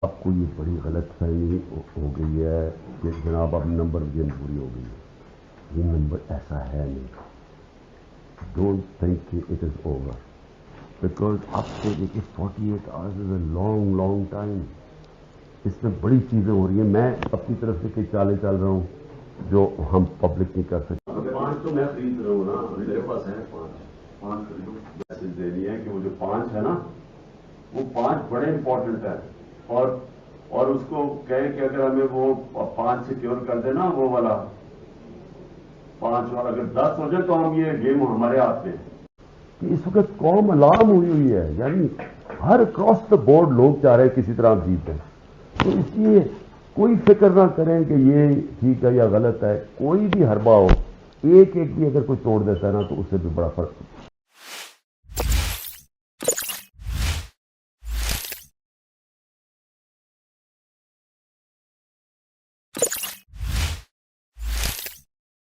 آپ کو یہ بڑی غلط فہمی ہو گئی ہے کہ جناب اب نمبر گیم پوری ہو گئی ہے. یہ نمبر ایسا ہے نہیں. ڈونٹ تھنک کہ اٹ از اوور بیکاز اب سے دیکھیے 48 hours is a long long time. اس میں بڑی چیزیں ہو رہی ہیں. میں اپنی طرف سے کئی چالیں چل رہا ہوں جو ہم پبلک نہیں کر سکتے. 5 تو میں خرید رہا ہوں نا, میرے پاس ہے 5 خریدو. میسج دینی ہے کہ وہ جو 5 ہے نا وہ 5 بڑے امپورٹنٹ ہے. اور اس کو کہیں کہ اگر ہمیں وہ 5 سیکیور کر دے نا, وہ والا 5 والا اگر 10 ہو جائے تو ہم یہ گیم ہمارے ہاتھ میں. اس وقت قوم الارم ہوئی ہے, یعنی ہر اکراس دا بورڈ لوگ چاہ رہے ہیں کسی طرح جیت جائیں. تو اس لیے کوئی فکر نہ کریں کہ یہ ٹھیک ہے یا غلط ہے. کوئی بھی حربہ ہو, ایک بھی اگر کوئی توڑ دیتا ہے نا تو اس سے بھی بڑا فرق